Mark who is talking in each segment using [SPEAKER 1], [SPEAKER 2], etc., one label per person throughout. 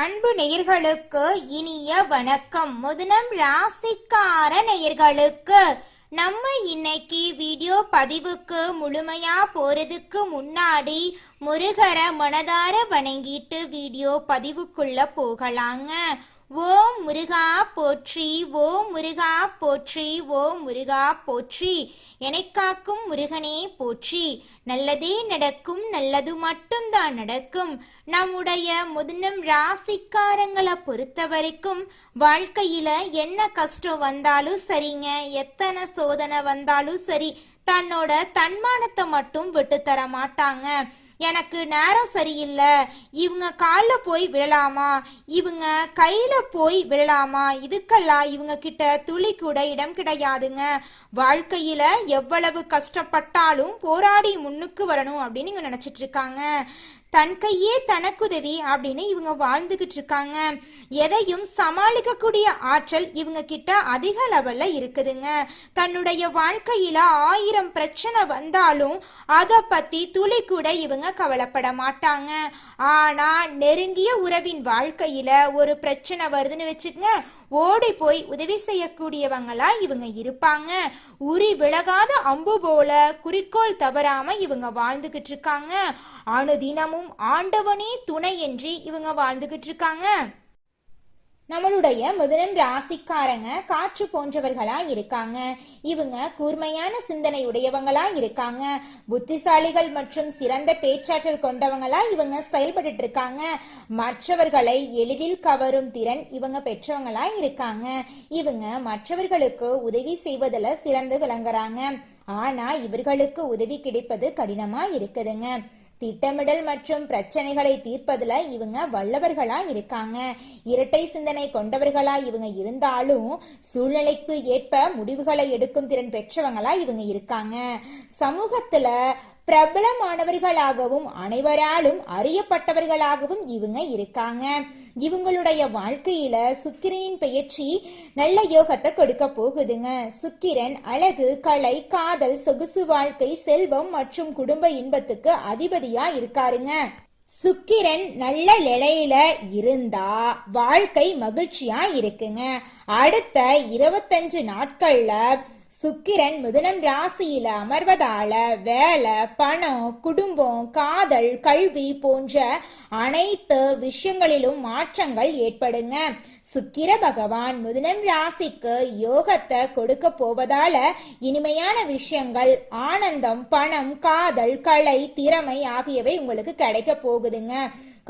[SPEAKER 1] அன்பு நேயர்களுக்கு இனிய வணக்கம். முதனம் ராசிக்கார நேயர்களுக்கு நம்ம இன்னைக்கு வீடியோ பதிவுக்கு முழுமையா போறதுக்கு முன்னாடி முருகரை மனதார வணங்கிட்டு வீடியோ பதிவுக்குள்ள போகலாங்க. ஓம் முருகா போற்றி, ஓம் முருகா போற்றி, ஓம் முருகா போற்றி. எனக்காக்கும் முருகனே போற்றி. நல்லதே நடக்கும், நல்லது மட்டும்தான் நடக்கும். நம்முடைய முதனம் ராசிக்காரங்களை பொறுத்த வரைக்கும் வாழ்க்கையில என்ன கஷ்டம் வந்தாலும் சரிங்க, எத்தனை சோதனை வந்தாலும் சரி, தன்னோட தன்மானத்தை மட்டும் விட்டு தர மாட்டாங்க. எனக்கு நேரம் சரியில்லை, இவங்க காலில் போய் விழலாமா, இவங்க கையில போய் விழலாமா, இதுக்கெல்லாம் இவங்க கிட்ட துளி கூட இடம் கிடையாதுங்க. வாழ்க்கையில எவ்வளவு கஷ்டப்பட்டாலும் போராடி முன்னுக்கு வரணும் அப்படின்னு இவங்க நினைச்சிட்டு இருக்காங்க. தன் கையே தனக்குதவி அப்படின்னு இவங்க வாழ்ந்துகிட்டு இருக்காங்க. எதையும் சமாளிக்கக்கூடிய ஆற்றல் இவங்க கிட்ட அதிக லெவல்ல இருக்குதுங்க. தன்னுடைய வாழ்க்கையில 1000 பிரச்சனை வந்தாலும் அதை பத்தி துளி கூட இவங்க கவலைப்பட மாட்டாங்க. ஆனா நெருங்கிய உறவின் வாழ்க்கையில ஒரு பிரச்சனை வருதுன்னு வச்சுக்கங்க, ஓடி போய் உதவி செய்யக்கூடியவங்களா இவங்க இருப்பாங்க. உரி விலகாத அம்பு போல குறிக்கோள் தவறாம இவங்க வாழ்ந்துகிட்டு இருக்காங்க. அனுதினமும் ஆண்டவனே துணை என்று இவங்க வாழ்ந்துகிட்டு இருக்காங்க. நம்மளுடைய முதனம் ராசிக்காரங்க காற்று போன்றவர்களா இருக்காங்க. இவங்க கூர்மையான சிந்தனை உடையவங்களா இருக்காங்க. புத்திசாலிகள் மற்றும் சிறந்த பேச்சாற்றல் கொண்டவங்களா இவங்க செயல்பட்டு இருக்காங்க. மற்றவர்களை எளிதில் கவரும் திறன் இவங்க பெற்றவங்களா இருக்காங்க. இவங்க மற்றவர்களுக்கு உதவி செய்வதில் சிறந்து விளங்குறாங்க. ஆனா இவர்களுக்கு உதவி கிடைப்பது கடினமா இருக்குதுங்க. திட்டமிடல் மற்றும் பிரச்சனைகளை தீர்ப்பதுல இவங்க வல்லவர்களா இருக்காங்க. இரட்டை சிந்தனை கொண்டவர்களா இவங்க இருந்தாலும் சூழ்நிலைக்கு ஏற்ப முடிவுகளை எடுக்கும் திறன் பெற்றவங்களா இவங்க இருக்காங்க. சமூகத்துல பிரபலமானவர்களாகவும் அனைவராலும் அறியப்பட்டவர்களாகவும் இவங்க இருக்காங்க. இவங்களுடைய வாழ்க்கையில சுக்கிரனின் பெயர்ச்சி நல்ல யோகத்தை கொடுக்க போகுதுங்க. சுக்கிரன் அழகு, கலை, காதல், சொகுசு வாழ்க்கை, செல்வம் மற்றும் குடும்ப இன்பத்துக்கு அதிபதியா இருக்காருங்க. சுக்கிரன் நல்ல நிலையில இருந்தா வாழ்க்கை மகிழ்ச்சியா இருக்குங்க. அடுத்த 25 நாட்கள்ல சுக்கிரன் மிதுனம் ராசியில அமர்வதால வேலை, பணம், குடும்பம், காதல், கல்வி போன்ற அனைத்து விஷயங்களிலும் மாற்றங்கள் ஏற்படுங்க. சுக்கிர பகவான் மிதுனம் ராசிக்கு யோகத்தை கொடுக்க போவதால இனிமையான விஷயங்கள், ஆனந்தம், பணம், காதல், கலை, திறமை ஆகியவை உங்களுக்கு கிடைக்க போகுதுங்க.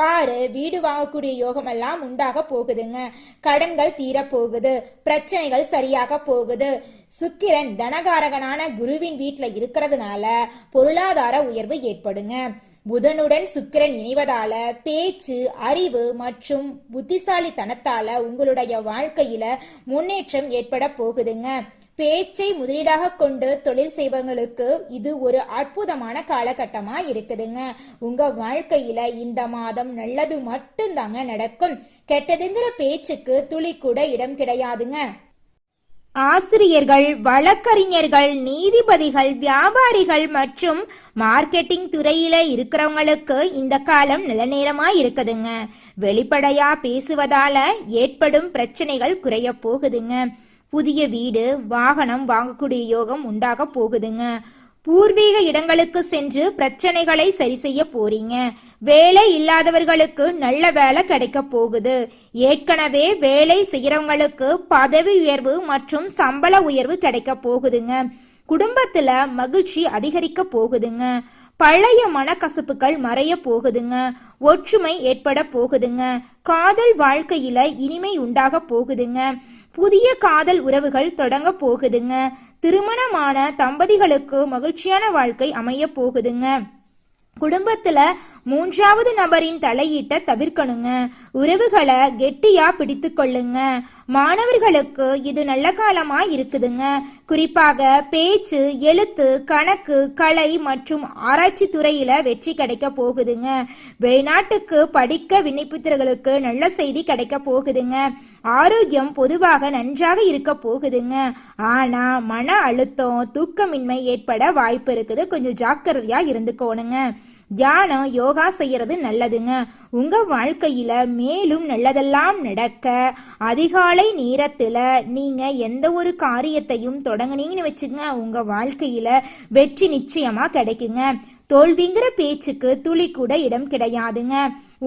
[SPEAKER 1] காரு, வீடு வாங்கக்கூடிய யோகம் எல்லாம் உண்டாக போகுதுங்க. கடன்கள் தீர போகுது, பிரச்சனைகள் சரியாக போகுது. சுக்கிரன் தனகாரகனான குருவின் வீட்டுல இருக்கிறதுனால பொருளாதார உயர்வு ஏற்படுங்க. புதனுடன் சுக்கிரன் இணைவதால பேச்சு, அறிவு மற்றும் புத்திசாலித்தனத்தால உங்களுடைய வாழ்க்கையில முன்னேற்றம் ஏற்பட போகுதுங்க. பேச்சை முதலீடாக கொண்டு தொழில் செய்வங்களுக்கு இது ஒரு அற்புதமான காலகட்டமா இருக்குதுங்க. உங்க வாழ்க்கையில இந்த மாதம் நல்லது மட்டும்தாங்க நடக்கும். கெட்டதுங்கிற பேச்சுக்கு துளி கூட இடம் கிடையாதுங்க. ஆசிரியர்கள், வழக்கறிஞர்கள், நீதிபதிகள், வியாபாரிகள் மற்றும் மார்க்கெட்டிங் துறையில இருக்கிறவங்களுக்கு இந்த காலம் நல்ல நேரமா இருக்குதுங்க. வெளிப்படையா பேசுவதால ஏற்படும் பிரச்சனைகள் குறைய போகுதுங்க. புதிய வீடு, வாகனம் வாங்கக்கூடிய யோகம் உண்டாக போகுதுங்க. பூர்வீக இடங்களுக்கு சென்று பிரச்சனைகளை சரி செய்ய போறீங்க. வேலை இல்லாதவர்களுக்கு நல்ல வேலை கிடைக்க போகுது. ஏற்கனவே வேலை செய்யறவங்களுக்கு பதவி உயர்வு மற்றும் சம்பள உயர்வு கிடைக்க போகுதுங்க. குடும்பத்துல மகிழ்ச்சி அதிகரிக்க போகுதுங்க. பழைய மனக்கசப்புகள் மறைய போகுதுங்க. ஒற்றுமை ஏற்பட போகுதுங்க. காதல் வாழ்க்கையில இனிமை உண்டாக போகுதுங்க. புதிய காதல் உறவுகள் தொடங்க போகுதுங்க. திருமணமான தம்பதிகளுக்கு மகிழ்ச்சியான வாழ்க்கை அமைய போகுதுங்க. குடும்பத்துல 3வது நபரின் தலையீட்டை தவிர்க்கணுங்க. உறவுகளை கெட்டியா பிடித்து கொள்ளுங்க. மாணவர்களுக்கு இது நல்ல காலமா இருக்குதுங்க. குறிப்பாக பேச்சு, எழுத்து, கணக்கு, கலை மற்றும் ஆராய்ச்சி துறையில வெற்றி கிடைக்க போகுதுங்க. வெளிநாட்டுக்கு படிக்க விண்ணப்பித்தவர்களுக்கு நல்ல செய்தி கிடைக்க போகுதுங்க. ஆரோக்கியம் பொதுவாக நன்றாக இருக்க போகுதுங்க. ஆனா மன அழுத்தம், தூக்கமின்மை ஏற்பட வாய்ப்பு இருக்குது. கொஞ்சம் ஜாக்கிரதையா இருந்துக்கோணுங்க. தியானம் யோகா செய்யறது நல்லதுங்க. உங்க வாழ்க்கையில மேலும் நல்லதெல்லாம் நடக்க அதிகாலை நேரத்துல நீங்க எந்த ஒரு காரியத்தையும் தொடங்குனீங்கன்னு வச்சுங்க, உங்க வாழ்க்கையில வெற்றி நிச்சயமா கிடைக்குங்க. தோல்விங்கிற பேச்சுக்கு துளி கூட இடம் கிடையாதுங்க.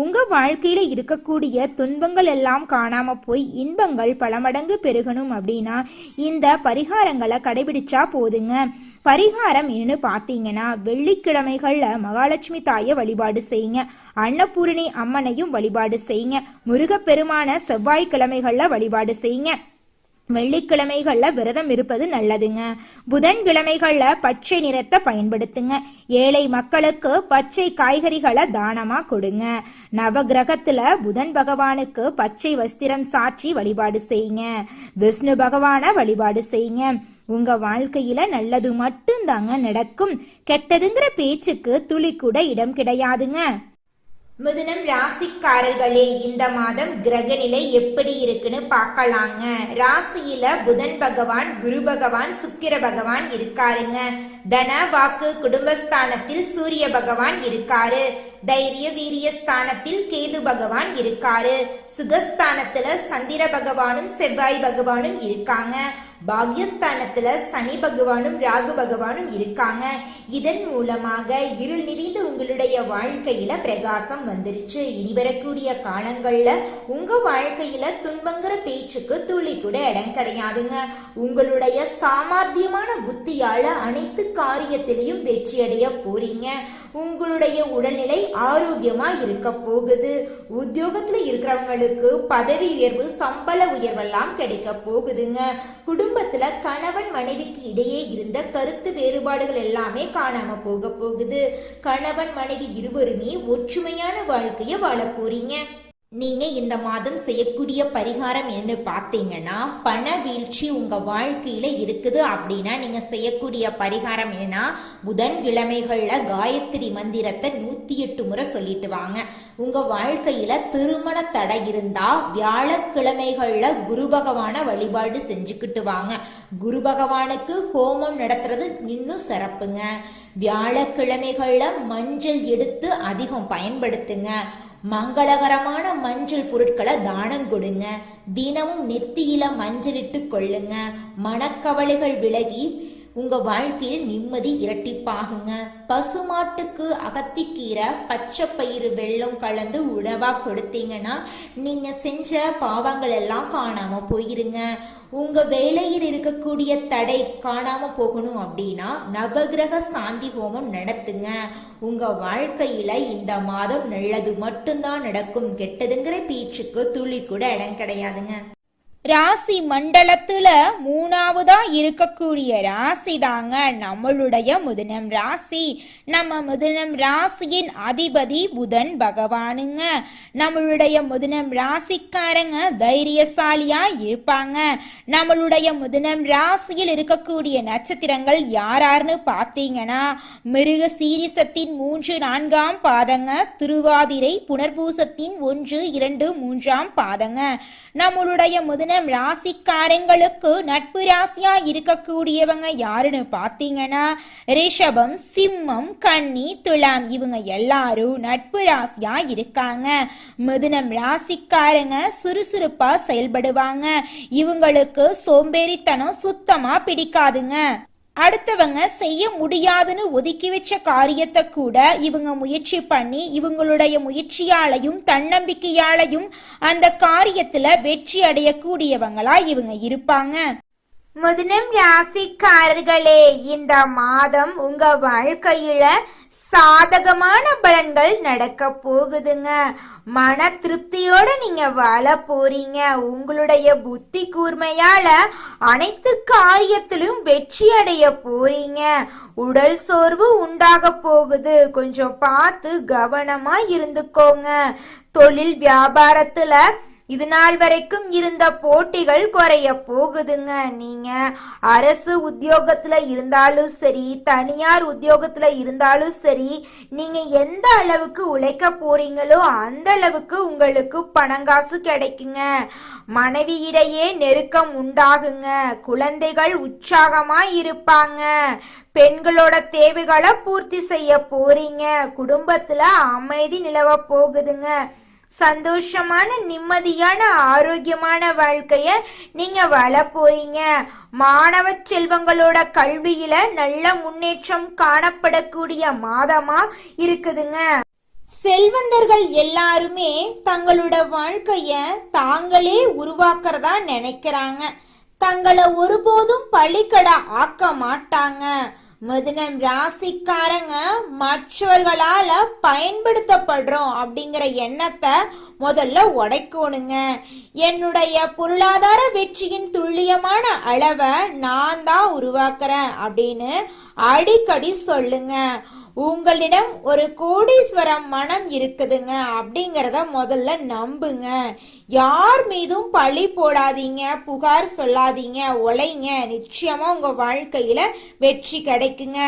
[SPEAKER 1] உங்க வாழ்க்கையில இருக்கக்கூடிய துன்பங்கள் எல்லாம் காணாம போய் இன்பங்கள் பல மடங்கு பெருகணும் அப்படின்னா இந்த பரிகாரங்களை கடைபிடிச்சா போதுங்க. பரிகாரம் என்னன்னு பாத்தீங்கன்னா, வெள்ளிக்கிழமைகள்ல மகாலட்சுமி தாயை வழிபாடு செய்யுங்க. அன்னபூரணி அம்மனையும் வழிபாடு செய்யுங்க. முருகப்பெருமான செவ்வாய்க்கிழமைகள்ல வழிபாடு செய்யுங்க. வெள்ளிக்கிழமைகள்ல விரதம் இருப்பது நல்லதுங்க. புதன்கிழமைகள்ல பச்சை நிறத்தை பயன்படுத்துங்க. ஏழை மக்களுக்கு பச்சை காய்கறிகளை தானமா கொடுங்க. நவகிரகத்துல புதன் பகவானுக்கு பச்சை வஸ்திரம் சாற்றி வழிபாடு செய்யுங்க. விஷ்ணு பகவான வழிபாடு செய்யுங்க. உங்க வாழ்க்கையில நல்லது மட்டும்தாங்க நடக்கும். கெட்டதுங்கிற பேச்சுக்கு துளி கூட இடம் கிடையாதுங்க. மிதுனம் ராசிக்காரர்களே, இந்த மாதம் கிரக நிலை எப்படி இருக்குன்னு பார்க்கலாங்க. ராசியில புதன் பகவான், குரு பகவான், சுக்கிர பகவான் இருக்காருங்க. தன வாக்கு குடும்பஸ்தானத்தில் சூரிய பகவான் இருக்காரு. தைரிய வீரிய ஸ்தானத்தில் கேது பகவான் இருக்காரு. சுகஸ்தானத்துல சந்திர பகவானும் செவ்வாய் பகவானும் இருக்காங்க. பாக்யஸ்தானத்துல சனி பகவானும் ராகு பகவானும் இருக்காங்க. இதன் மூலமாக இருள் நிறைந்த உங்களுடைய வாழ்க்கையில பிரகாசம் வந்துருச்சு. இனி வரக்கூடிய காலங்கள்ல உங்க வாழ்க்கையில துன்பங்கிற பேச்சுக்கு துளி கூட இடம் கிடையாதுங்க. உங்களுடைய சாமர்த்தியமான புத்தியால அனைத்து காரியத்திலையும் வெற்றி அடைய போறீங்க. உங்களுடைய உடல்நிலை ஆரோக்கியமா இருக்க போகுது. உத்தியோகத்துல இருக்கிறவங்களுக்கு பதவி உயர்வு, சம்பள உயர்வெல்லாம் கிடைக்க போகுதுங்க. குடும்பத்துல கணவன் மனைவிக்கு இடையே இருந்த கருத்து வேறுபாடுகள் எல்லாமே காணாம போக போகுது. கணவன் மனைவி இருவருமே ஒற்றுமையான வாழ்க்கைய வாழ போறீங்க. நீங்க இந்த மாதம் செய்யக்கூடிய பரிகாரம் என்ன பார்த்தீங்கன்னா, பண வீழ்ச்சி உங்க வாழ்க்கையில இருக்குது அப்படின்னா நீங்க செய்யக்கூடிய பரிகாரம் என்னன்னா, புதன்கிழமைகள்ல காயத்ரி மந்திரத்தை 108 முறை சொல்லிட்டு வாங்க. உங்க வாழ்க்கையில திருமண தடை இருந்தா வியாழக்கிழமைகள்ல குரு பகவான வழிபாடு செஞ்சுக்கிட்டு வாங்க. குரு பகவானுக்கு ஹோமம் நடத்துறது இன்னும் சிறப்புங்க. வியாழக்கிழமைகள்ல மஞ்சள் எடுத்து அதிகம் பயன்படுத்துங்க. மங்களகரமான மஞ்சள் பொருட்களை தானம் கொடுங்க. தினமும் நெத்தியில மஞ்சளிட்டு கொள்ளுங்க. மனக்கவலைகள் விலகி உங்க வாழ்க்கையில் நிம்மதி இரட்டிப்பாகுங்க. பசுமாட்டுக்கு அகத்திக்கீரை, பச்சை பயிறு, வெல்லம் கலந்து உணவா கொடுத்தீங்கன்னா நீங்க செஞ்ச பாவங்கள் எல்லாம் காணாம போயிருங்க. உங்க வேலையில் இருக்கக்கூடிய தடை காணாம போகணும் அப்படின்னா நவகிரக சாந்தி ஹோமம் நடத்துங்க. உங்க வாழ்க்கையில இந்த மாதம் நல்லது மட்டும்தான் நடக்கும். கெட்டதுங்கிற பேச்சுக்கு துளி கூட இடம் கிடையாதுங்க. ராசி மண்டலத்துல 3வதா இருக்கக்கூடிய ராசி தாங்க நம்மளுடைய மிதுனம் ராசி. நம்ம மிதுனம் ராசியின் அதிபதி புதன் பகவானுங்க. நம்மளுடைய மிதுனம் ராசிக்காரங்க தைரியசாலியா இருப்பாங்க. நம்மளுடைய மிதுனம் ராசியில் இருக்கக்கூடிய நட்சத்திரங்கள் யாரார்னு பார்த்தீங்கன்னா, மிருக சீரிசத்தின் 3, 4ஆம் பாதங்க, திருவாதிரை, புனர்பூசத்தின் 1, 2, 3ஆம் பாதங்க. நம்மளுடைய மிதுனம் ராசிக்காரங்களுக்கு நட்பு ராசியா இருக்கக்கூடியவங்க யாருன்னு பாத்தீங்கன்னா, ரிஷபம், சிம்மம், கன்னி, துலாம் இவங்க எல்லாரும் நட்பு ராசியா இருக்காங்க. மிதுனம் ராசிக்காரங்க சுறுசுறுப்பா செயல்படுவாங்க. இவங்களுக்கு சோம்பேறித்தனம் சுத்தமா பிடிக்காதுங்க. அடுத்தவங்க செய்ய முடியாதுன்னு ஒதுக்கி வச்ச காரியத்தை கூட இவங்க முயற்சி பண்ணி இவங்களுடைய முயற்சியாலையும் தன்னம்பிக்கையாலையும் அந்த காரியத்துல வெற்றி அடையக்கூடியவங்களா இவங்க இருப்பாங்க. மிதுனம் ராசிக்காரர்களே, இந்த மாதம் உங்க வாழ்க்கையில சாதகமான பலன்கள் நடக்க போகுதுங்க. மன திருப்தியோட நீங்க வாழ போறீங்க. உங்களுடைய புத்தி கூர்மையால அனைத்து காரியத்திலும் வெற்றி அடைய போறீங்க. உடல் சோர்வு உண்டாக போகுது. கொஞ்சம் பார்த்து கவனமா இருந்துக்கோங்க. தொழில் வியாபாரத்துல இது நாள் வரைக்கும் இருந்த போட்டிகள் குறைய போகுதுங்க. நீங்க அரசு உத்தியோகத்துல இருந்தாலும் சரி, தனியார் உத்தியோகத்துல இருந்தாலும் சரி, நீங்க எந்த அளவுக்கு உழைக்க போறீங்களோ அந்த அளவுக்கு உங்களுக்கு பணங்காசு கிடைக்குங்க. மனைவியிடையே நெருக்கம் உண்டாகுங்க. குழந்தைகள் உற்சாகமா இருப்பாங்க. பெண்களோட தேவைகளை பூர்த்தி செய்ய போறீங்க. குடும்பத்துல அமைதி நிலவ போகுதுங்க. சந்தோஷமான, நிம்மதியான, ஆரோக்கியமான வாழ்க்கைய நீங்க வாழ போறீங்க. மாணவ செல்வங்களோட கல்வியில நல்ல முன்னேற்றம் காணப்படக்கூடிய மாதமா இருக்குதுங்க. செல்வந்தர்கள் எல்லாருமே தங்களோட வாழ்க்கைய தாங்களே உருவாக்குறதா நினைக்கிறாங்க. தங்களை ஒருபோதும் பழிக்கடை ஆக்க மாட்டாங்க. மிதுனம் ராசிக்காரங்க மற்றவர்களால பயன்படுத்தப்படுறோம் அப்படிங்கிற எண்ணத்தை முதல்ல உடைக்கணுங்க. என்னுடைய பொருளாதார வெற்றியின் துல்லியமான அளவை நான் தான் உருவாக்குறேன் அப்படின்னு அடிக்கடி சொல்லுங்க. உங்களிடம் ஒரு கோடீஸ்வரம் மனம் இருக்குதுங்க அப்படிங்கிறத முதல்ல நம்புங்க. யார் மீதும் பழி போடாதீங்க, புகார் சொல்லாதீங்க, உழைங்க. நிச்சயமா உங்க வாழ்க்கையில வெற்றி கிடைக்குங்க.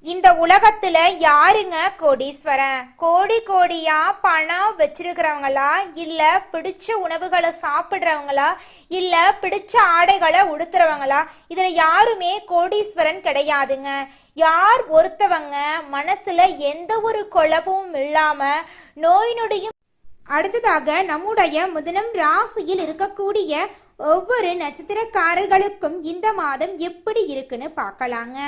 [SPEAKER 1] இந்த உலகத்துல யாருங்க கோடீஸ்வரன்? கோடி கோடியா பணம் வச்சிருக்கிறவங்களா, இல்ல பிடிச்ச உணவுகளை சாப்பிடுறவங்களா, இல்ல பிடிச்ச ஆடைகளை உடுத்துறவங்களா? இதுல யாருமே கோடீஸ்வரன் கிடையாதுங்க. யார் ஒருத்தவங்க மனசுல எந்த ஒரு குழப்பமும் இல்லாம நோய் நொடியும். அடுத்ததாக நம்முடைய மிதுனம் ராசியில் இருக்கக்கூடிய ஒவ்வொரு நட்சத்திரக்காரர்களுக்கும் இந்த மாதம் எப்படி இருக்குன்னு பார்க்கலாங்க.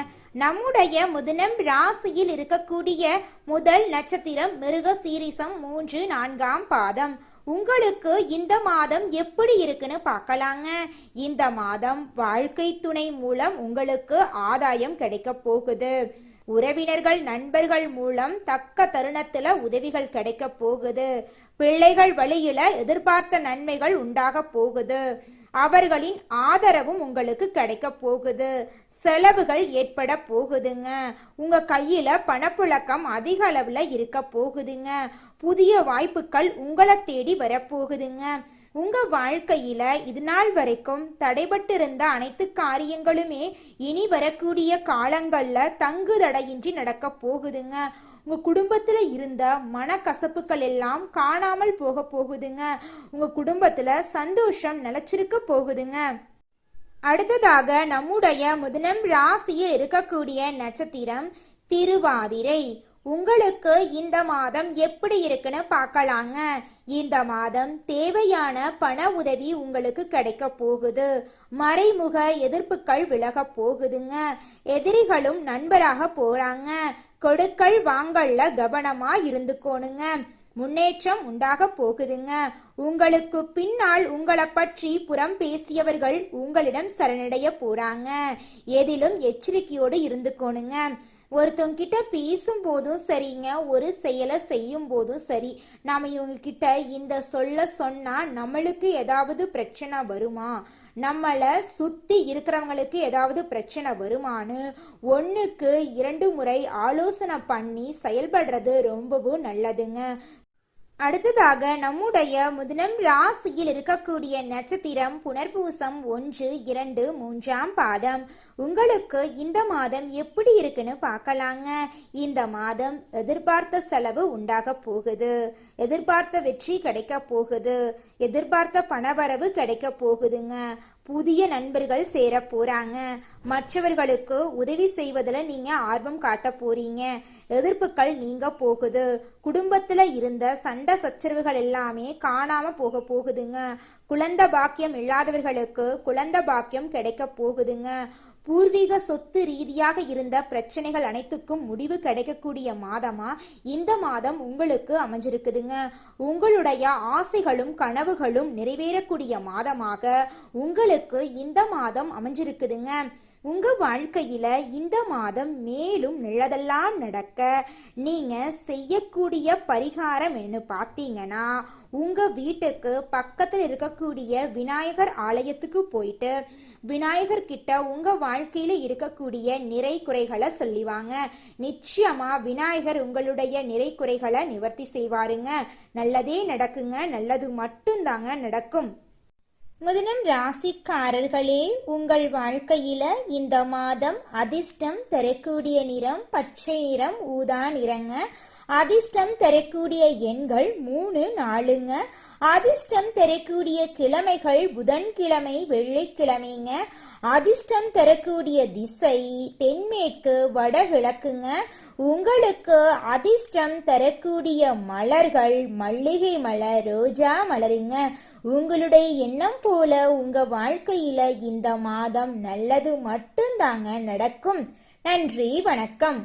[SPEAKER 1] நம்முடைய மிதுனம் ராசியில் இருக்கக்கூடிய முதல் நட்சத்திரம் மிருகசீரிஷம் 3, 4ஆம் பாதம். உங்களுக்கு இந்த மாதம் எப்படி இருக்குன்னு பார்க்கலாங்க. இந்த மாதம் வாழ்க்கை துணை மூலம் உங்களுக்கு ஆதாயம் கிடைக்க போகுது. உறவினர்கள், நண்பர்கள் மூலம் தக்க தருணத்துல உதவிகள் கிடைக்க போகுது. பிள்ளைகள் வழியில எதிர்பார்த்த நன்மைகள் உண்டாக போகுது. அவர்களின் ஆதரவும் உங்களுக்கு கிடைக்க போகுது. செலவுகள் ஏற்பட போகுதுங்க. உங்க கையில பணப்புழக்கம் அதிக அளவுல இருக்க போகுதுங்க. புதிய வாய்ப்புகள் உங்களை தேடி வரப்போகுதுங்க. உங்க வாழ்க்கையில இது நாள் வரைக்கும் தடைபட்டு இருந்த அனைத்து காரியங்களுமே இனி வரக்கூடிய காலங்கள்ல தங்கு தடையின்றி நடக்க போகுதுங்க. உங்க குடும்பத்துல இருந்த மனக்கசப்புகள் எல்லாம் காணாமல் போக போகுதுங்க. உங்க குடும்பத்துல சந்தோஷம் நிலைச்சிருக்க போகுதுங்க. அடுத்ததாக நம்முடைய மிதுனம் ராசியில் இருக்கக்கூடிய நட்சத்திரம் திருவாதிரை. உங்களுக்கு இந்த மாதம் எப்படி இருக்குன்னு பார்க்கலாங்க. இந்த மாதம் தேவையான பண உதவி உங்களுக்கு கிடைக்க போகுது. மறைமுக எதிர்ப்புகள் விலக போகுதுங்க. எதிரிகளும் நண்பராக போறாங்க. கொடுக்கல் வாங்கல்ல கவனமா இருந்துக்கோணுங்க. முன்னேற்றம் உண்டாக போகுதுங்க. உங்களுக்கு பின்னால் உங்களை பற்றி புறம் பேசியவர்கள் உங்களிடம் சரணடைய போறாங்க. எதிலும் எச்சரிக்கையோடு இருந்துக்கோணுங்க. ஒருத்தவங்க கிட்ட பேசும் போதும் சரிங்க, ஒரு செயலை செய்யும் போதும் சரி, நாம இவங்க கிட்ட இந்த சொல்ல சொன்னா நம்மளுக்கு ஏதாவது பிரச்சனை வருமா, நம்மளை சுத்தி இருக்கிறவங்களுக்கு ஏதாவது பிரச்சனை வருமானு 1க்கு 2 முறை ஆலோசனை பண்ணி செயல்படுறது ரொம்பவும் நல்லதுங்க. அடுத்ததாக நம்முடைய மிதுனம் ராசியில் இருக்கக்கூடிய நட்சத்திரம் புனர்பூசம் 1, 2, 3ஆம் பாதம். உங்களுக்கு இந்த மாதம் எப்படி இருக்குன்னு பார்க்கலாங்க. இந்த மாதம் எதிர்பார்த்த செலவு உண்டாக போகுது. எதிர்பார்த்த வெற்றி கிடைக்க போகுது. எதிர்பார்த்த பணவரவு கிடைக்க போகுதுங்க. புதிய நண்பர்கள் சேர போறாங்க. மற்றவர்களுக்கு உதவி செய்வதில் நீங்க ஆர்வம் காட்ட போறீங்க. எதிர்ப்புகள் நீங்க போகுது. குடும்பத்துல இருந்த சண்டை சச்சரவுகள் எல்லாமே காணாம போக போகுதுங்க. குழந்தை பாக்கியம் இல்லாதவர்களுக்கு குழந்தை பாக்கியம் கிடைக்க போகுதுங்க. பூர்வீக சொத்து ரீதியாக இருந்த பிரச்சனைகள் அனைத்துக்கும் முடிவு கிடைக்கக்கூடிய மாதமா இந்த மாதம் உங்களுக்கு அமைஞ்சிருக்குதுங்க. உங்களுடைய ஆசைகளும் கனவுகளும் நிறைவேறக்கூடிய மாதமாக உங்களுக்கு இந்த மாதம் அமைஞ்சிருக்குதுங்க. உங்க வாழ்க்கையில இந்த மாதம் மேலும் நல்லதெல்லாம் நடக்க நீங்க செய்யக்கூடிய பரிகாரம் என்ன பார்த்தீங்கன்னா, உங்க வீட்டுக்கு பக்கத்தில் இருக்கக்கூடிய விநாயகர் ஆலயத்துக்கு போயிட்டு விநாயகர் கிட்ட உங்க வாழ்க்கையில இருக்கக்கூடிய நிறை குறைகளை சொல்லிவாங்க. நிச்சயமா விநாயகர் உங்களுடைய நிறை குறைகளை நிவர்த்தி செய்வாருங்க. நல்லதே நடக்குங்க. நல்லது மட்டும்தாங்க நடக்கும். முதனம் ராசிக்காரர்களே, உங்கள் வாழ்க்கையில இந்த மாதம் அதிர்ஷ்டம் தரக்கூடிய நிறம் பச்சை நிறம், ஊதா நிறங்க. அதிர்ஷ்டம் தரக்கூடிய எண்கள் 3, 4ங்க. அதிர்ஷ்டம் தரக்கூடிய கிழமைகள் புதன்கிழமை, வெள்ளிக்கிழமைங்க. அதிர்ஷ்டம் தரக்கூடிய திசை தென்மேற்கு, வடகிழக்குங்க. உங்களுக்கு அதிர்ஷ்டம் தரக்கூடிய மலர்கள் மல்லிகை மலர், ரோஜா மலருங்க. உங்களுடைய எண்ணம் போல உங்க வாழ்க்கையில இந்த மாதம் நல்லது மட்டும்தாங்க நடக்கும். நன்றி, வணக்கம்.